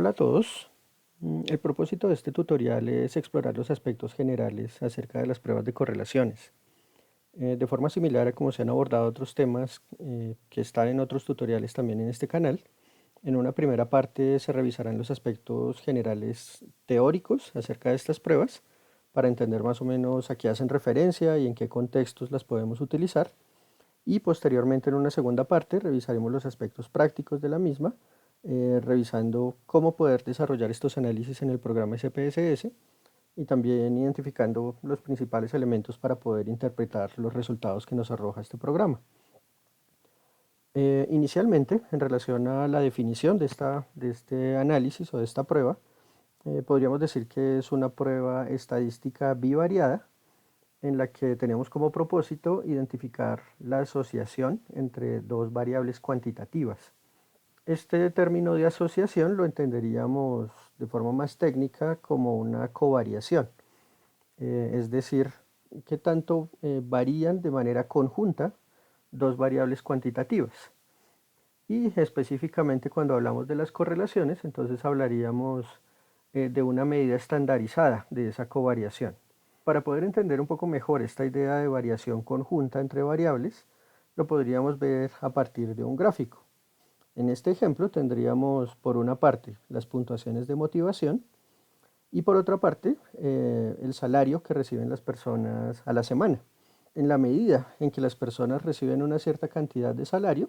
Hola a todos. El propósito de este tutorial es explorar los aspectos generales acerca de las pruebas de correlaciones. De forma similar a como se han abordado otros temas que están en otros tutoriales también en este canal, en una primera parte se revisarán los aspectos generales teóricos acerca de estas pruebas para entender más o menos a qué hacen referencia y en qué contextos las podemos utilizar. Y posteriormente en una segunda parte revisaremos los aspectos prácticos de la misma, revisando cómo poder desarrollar estos análisis en el programa SPSS y también identificando los principales elementos para poder interpretar los resultados que nos arroja este programa. Inicialmente, en relación a la definición de este análisis o de esta prueba, podríamos decir que es una prueba estadística bivariada en la que tenemos como propósito identificar la asociación entre dos variables cuantitativas. Este término de asociación lo entenderíamos de forma más técnica como una covariación, es decir, que tanto varían de manera conjunta dos variables cuantitativas. Y específicamente cuando hablamos de las correlaciones, entonces hablaríamos de una medida estandarizada de esa covariación. Para poder entender un poco mejor esta idea de variación conjunta entre variables, lo podríamos ver a partir de un gráfico. En este ejemplo tendríamos por una parte las puntuaciones de motivación y por otra parte el salario que reciben las personas a la semana. En la medida en que las personas reciben una cierta cantidad de salario,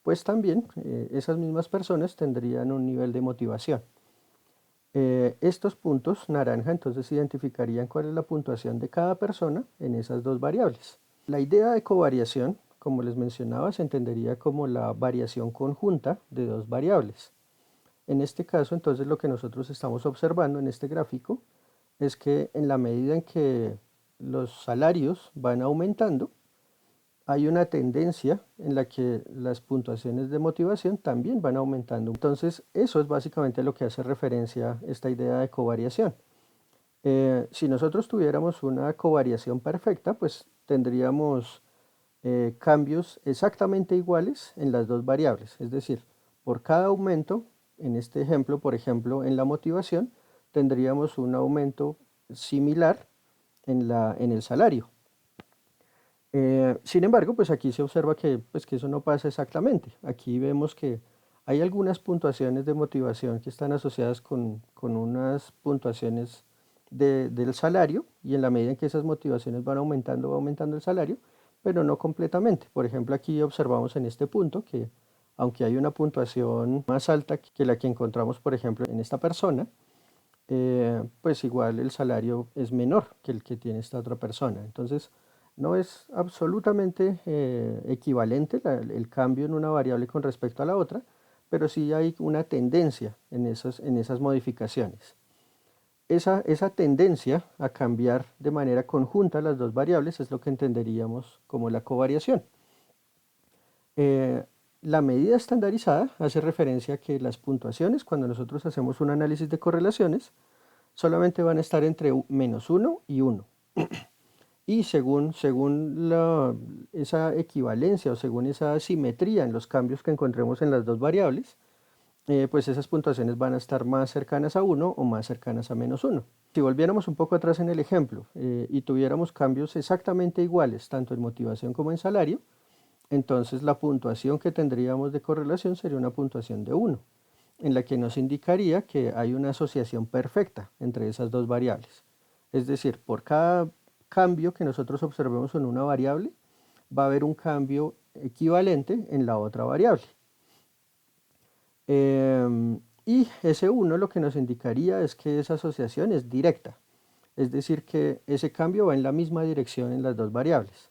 pues también esas mismas personas tendrían un nivel de motivación. Estos puntos naranja entonces identificarían cuál es la puntuación de cada persona en esas dos variables. La idea de covariación, como les mencionaba, se entendería como la variación conjunta de dos variables. En este caso, entonces, lo que nosotros estamos observando en este gráfico es que en la medida en que los salarios van aumentando, hay una tendencia en la que las puntuaciones de motivación también van aumentando. Entonces, eso es básicamente lo que hace referencia esta idea de covariación. Si nosotros tuviéramos una covariación perfecta, pues tendríamos cambios exactamente iguales en las dos variables. Es decir, por cada aumento, en este ejemplo, por ejemplo, en la motivación, tendríamos un aumento similar en el salario. Sin embargo, pues aquí se observa que eso no pasa exactamente. Aquí vemos que hay algunas puntuaciones de motivación que están asociadas con unas puntuaciones del salario y en la medida en que esas motivaciones van aumentando, va aumentando el salario, pero no completamente. Por ejemplo, aquí observamos en este punto que aunque hay una puntuación más alta que la que encontramos, por ejemplo, en esta persona, pues igual el salario es menor que el que tiene esta otra persona. Entonces, no es absolutamente equivalente el cambio en una variable con respecto a la otra, pero sí hay una tendencia en esas modificaciones. Esa tendencia a cambiar de manera conjunta las dos variables es lo que entenderíamos como la covariación. Eh, la medida estandarizada hace referencia a que las puntuaciones, cuando nosotros hacemos un análisis de correlaciones, solamente van a estar entre -1 y 1. Y según esa equivalencia o según esa simetría en los cambios que encontremos en las dos variables, pues esas puntuaciones van a estar más cercanas a 1 o más cercanas a -1. Si volviéramos un poco atrás en el ejemplo y tuviéramos cambios exactamente iguales, tanto en motivación como en salario, entonces la puntuación que tendríamos de correlación sería una puntuación de 1, en la que nos indicaría que hay una asociación perfecta entre esas dos variables. Es decir, por cada cambio que nosotros observemos en una variable, va a haber un cambio equivalente en la otra variable. Y ese 1 lo que nos indicaría es que esa asociación es directa, es decir, que ese cambio va en la misma dirección en las dos variables,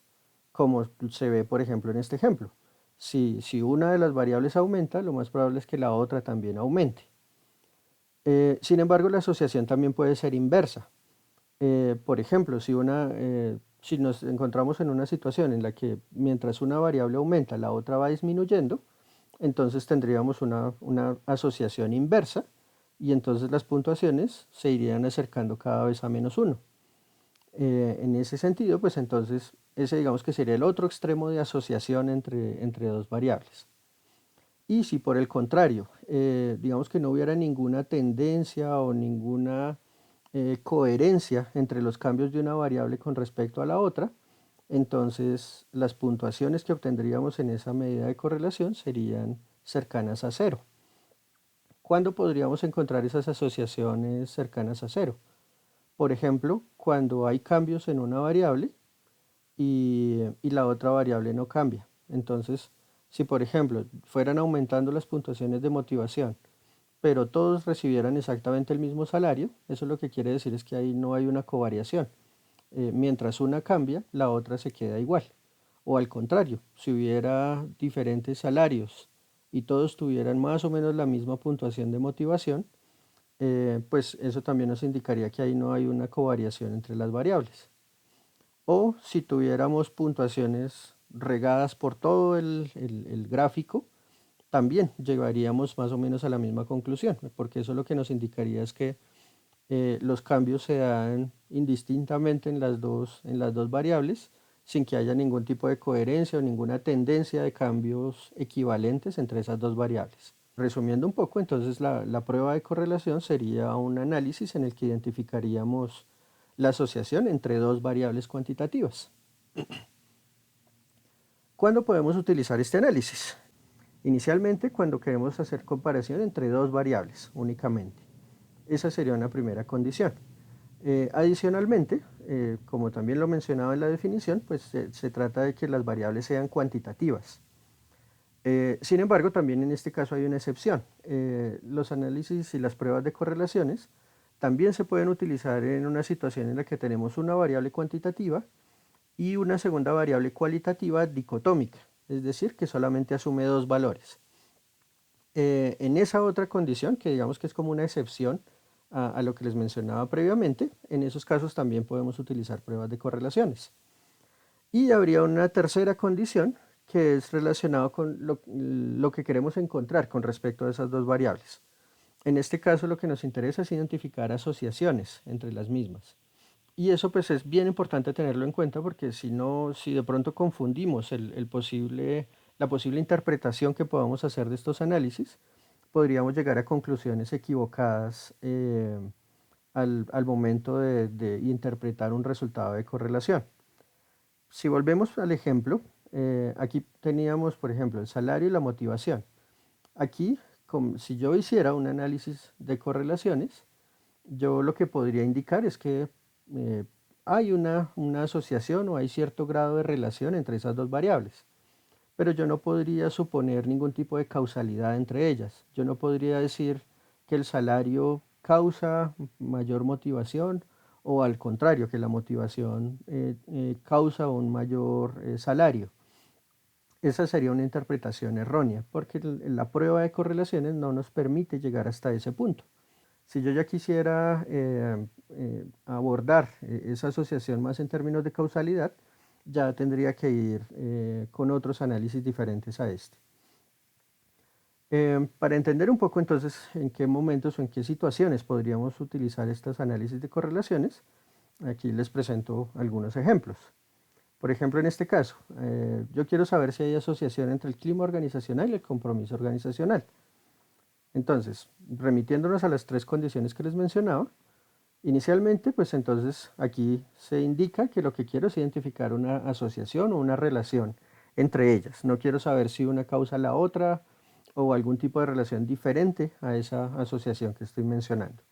como se ve por ejemplo en este ejemplo. Si una de las variables aumenta, lo más probable es que la otra también aumente. Sin embargo, la asociación también puede ser inversa. Por ejemplo, si nos encontramos en una situación en la que mientras una variable aumenta, la otra va disminuyendo, entonces tendríamos una asociación inversa y entonces las puntuaciones se irían acercando cada vez a -1. En ese sentido, pues entonces ese digamos que sería el otro extremo de asociación entre dos variables. Y si por el contrario, digamos que no hubiera ninguna tendencia o ninguna coherencia entre los cambios de una variable con respecto a la otra, entonces las puntuaciones que obtendríamos en esa medida de correlación serían cercanas a cero. ¿Cuándo podríamos encontrar esas asociaciones cercanas a cero? Por ejemplo, cuando hay cambios en una variable y la otra variable no cambia. Entonces, si por ejemplo fueran aumentando las puntuaciones de motivación, pero todos recibieran exactamente el mismo salario, eso lo que quiere decir es que ahí no hay una covariación. Mientras una cambia, la otra se queda igual. O al contrario, si hubiera diferentes salarios y todos tuvieran más o menos la misma puntuación de motivación, pues eso también nos indicaría que ahí no hay una covariación entre las variables. O si tuviéramos puntuaciones regadas por todo el gráfico, también llegaríamos más o menos a la misma conclusión, porque eso lo que nos indicaría es que los cambios se dan indistintamente en las dos variables, sin que haya ningún tipo de coherencia o ninguna tendencia de cambios equivalentes entre esas dos variables. Resumiendo un poco, entonces la prueba de correlación sería un análisis en el que identificaríamos la asociación entre dos variables cuantitativas. ¿Cuándo podemos utilizar este análisis? Inicialmente, cuando queremos hacer comparación entre dos variables únicamente. Esa sería una primera condición. Adicionalmente, como también lo mencionaba en la definición, pues se trata de que las variables sean cuantitativas. Sin embargo, también en este caso hay una excepción. Los análisis y las pruebas de correlaciones también se pueden utilizar en una situación en la que tenemos una variable cuantitativa y una segunda variable cualitativa dicotómica, es decir, que solamente asume dos valores. En esa otra condición, que digamos que es como una excepción a lo que les mencionaba previamente, en esos casos también podemos utilizar pruebas de correlaciones. Y habría una tercera condición que es relacionado con lo que queremos encontrar con respecto a esas dos variables. En este caso lo que nos interesa es identificar asociaciones entre las mismas. Y eso pues es bien importante tenerlo en cuenta porque si no, si de pronto confundimos la posible interpretación que podamos hacer de estos análisis, podríamos llegar a conclusiones equivocadas al momento de interpretar un resultado de correlación. Si volvemos al ejemplo, aquí teníamos, por ejemplo, el salario y la motivación. Aquí, si yo hiciera un análisis de correlaciones, yo lo que podría indicar es que eh, hay una asociación o hay cierto grado de relación entre esas dos variables, pero yo no podría suponer ningún tipo de causalidad entre ellas. Yo no podría decir que el salario causa mayor motivación o al contrario, que la motivación causa un mayor salario. Esa sería una interpretación errónea, porque la prueba de correlaciones no nos permite llegar hasta ese punto. Si yo ya quisiera abordar esa asociación más en términos de causalidad, ya tendría que ir con otros análisis diferentes a este. Para entender un poco entonces en qué momentos o en qué situaciones podríamos utilizar estos análisis de correlaciones, aquí les presento algunos ejemplos. Por ejemplo, en este caso, yo quiero saber si hay asociación entre el clima organizacional y el compromiso organizacional. Entonces, remitiéndonos a las tres condiciones que les mencionaba, inicialmente, pues entonces aquí se indica que lo que quiero es identificar una asociación o una relación entre ellas. No quiero saber si una causa la otra o algún tipo de relación diferente a esa asociación que estoy mencionando.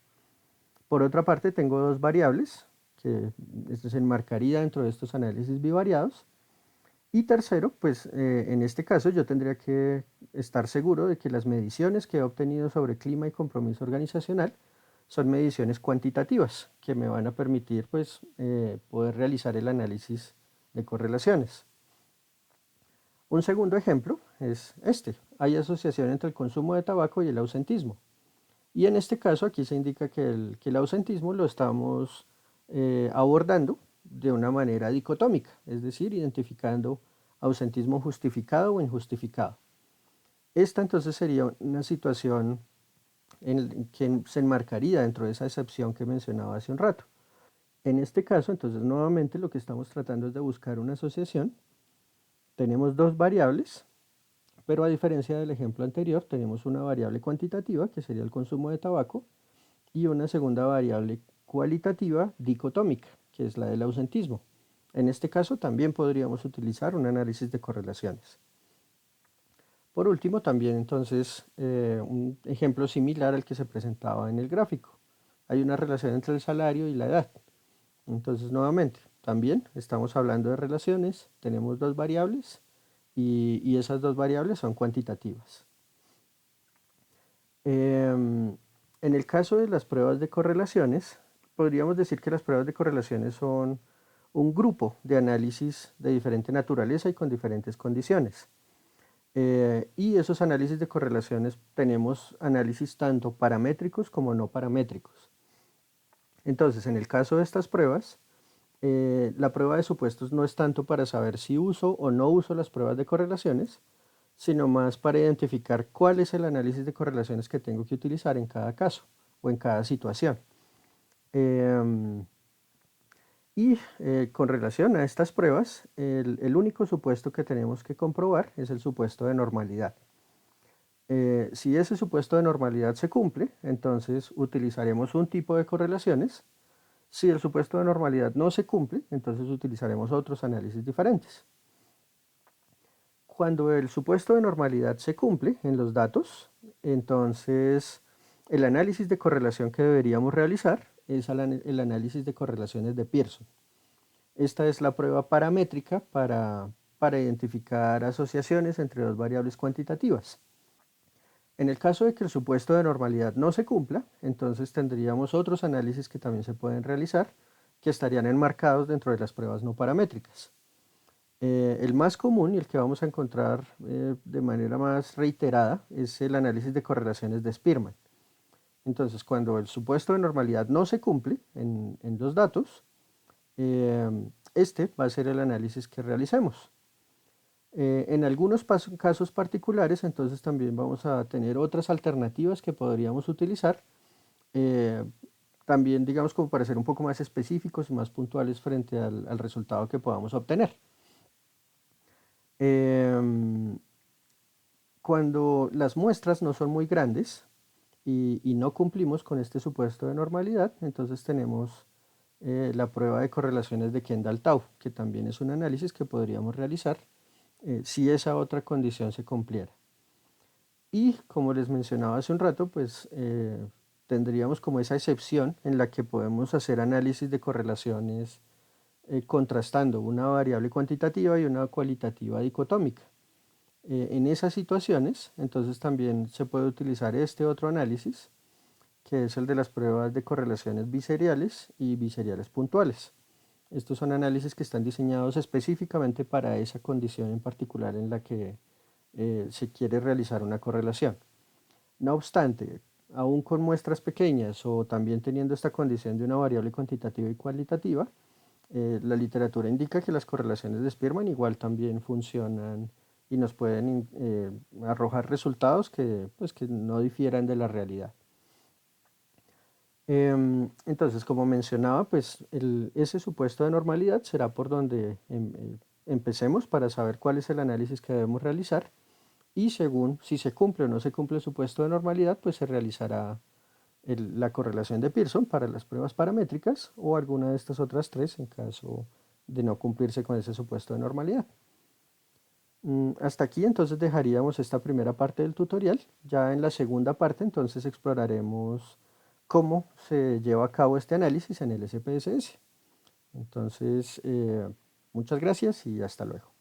Por otra parte, tengo dos variables que se enmarcaría dentro de estos análisis bivariados. Y tercero, pues en este caso yo tendría que estar seguro de que las mediciones que he obtenido sobre clima y compromiso organizacional son mediciones cuantitativas que me van a permitir pues poder realizar el análisis de correlaciones. Un segundo ejemplo es este. Hay asociación entre el consumo de tabaco y el ausentismo. Y en este caso aquí se indica que el ausentismo lo estamos abordando de una manera dicotómica, es decir, identificando ausentismo justificado o injustificado. Esta entonces sería una situación en que se enmarcaría dentro de esa excepción que mencionaba hace un rato. En este caso, entonces nuevamente lo que estamos tratando es de buscar una asociación. Tenemos dos variables, Pero a diferencia del ejemplo anterior, tenemos una variable cuantitativa, que sería el consumo de tabaco, y una segunda variable cualitativa dicotómica, que es la del ausentismo. En este caso también podríamos utilizar un análisis de correlaciones. Por último, también entonces un ejemplo similar al que se presentaba en el gráfico. Hay una relación entre el salario y la edad. Entonces, nuevamente, también estamos hablando de relaciones, tenemos dos variables y esas dos variables son cuantitativas. En el caso de las pruebas de correlaciones, podríamos decir que las pruebas de correlaciones son un grupo de análisis de diferente naturaleza y con diferentes condiciones. Y esos análisis de correlaciones tenemos análisis tanto paramétricos como no paramétricos. Entonces, en el caso de estas pruebas, la prueba de supuestos no es tanto para saber si uso o no uso las pruebas de correlaciones, sino más para identificar cuál es el análisis de correlaciones que tengo que utilizar en cada caso o en cada situación. Con relación a estas pruebas, el único supuesto que tenemos que comprobar es el supuesto de normalidad. Si ese supuesto de normalidad se cumple, entonces utilizaremos un tipo de correlaciones. Si el supuesto de normalidad no se cumple, entonces utilizaremos otros análisis diferentes. Cuando el supuesto de normalidad se cumple en los datos, entonces el análisis de correlación que deberíamos realizar es el análisis de correlaciones de Pearson. Esta es la prueba paramétrica para identificar asociaciones entre dos variables cuantitativas. En el caso de que el supuesto de normalidad no se cumpla, entonces tendríamos otros análisis que también se pueden realizar, que estarían enmarcados dentro de las pruebas no paramétricas. El más común y el que vamos a encontrar de manera más reiterada es el análisis de correlaciones de Spearman. Entonces, cuando el supuesto de normalidad no se cumple en los datos, este va a ser el análisis que realicemos. En algunos casos particulares, entonces también vamos a tener otras alternativas que podríamos utilizar, eh, también digamos como para ser un poco más específicos y más puntuales frente al resultado que podamos obtener. Em, Cuando las muestras no son muy grandes y no cumplimos con este supuesto de normalidad, entonces tenemos la prueba de correlaciones de Kendall-Tau, que también es un análisis que podríamos realizar si esa otra condición se cumpliera. Y como les mencionaba hace un rato, pues tendríamos como esa excepción en la que podemos hacer análisis de correlaciones contrastando una variable cuantitativa y una cualitativa dicotómica. En esas situaciones, entonces también se puede utilizar este otro análisis, que es el de las pruebas de correlaciones biseriales y biseriales puntuales. Estos son análisis que están diseñados específicamente para esa condición en particular en la que se quiere realizar una correlación. No obstante, aún con muestras pequeñas o también teniendo esta condición de una variable cuantitativa y cualitativa, la literatura indica que las correlaciones de Spearman igual también funcionan y nos pueden arrojar resultados pues, que no difieran de la realidad. Entonces, como mencionaba, pues ese supuesto de normalidad será por donde empecemos para saber cuál es el análisis que debemos realizar y según si se cumple o no se cumple el supuesto de normalidad, pues se realizará la correlación de Pearson para las pruebas paramétricas o alguna de estas otras tres en caso de no cumplirse con ese supuesto de normalidad. Hasta aquí entonces dejaríamos esta primera parte del tutorial. Ya en la segunda parte entonces exploraremos cómo se lleva a cabo este análisis en el SPSS. Entonces, muchas gracias y hasta luego.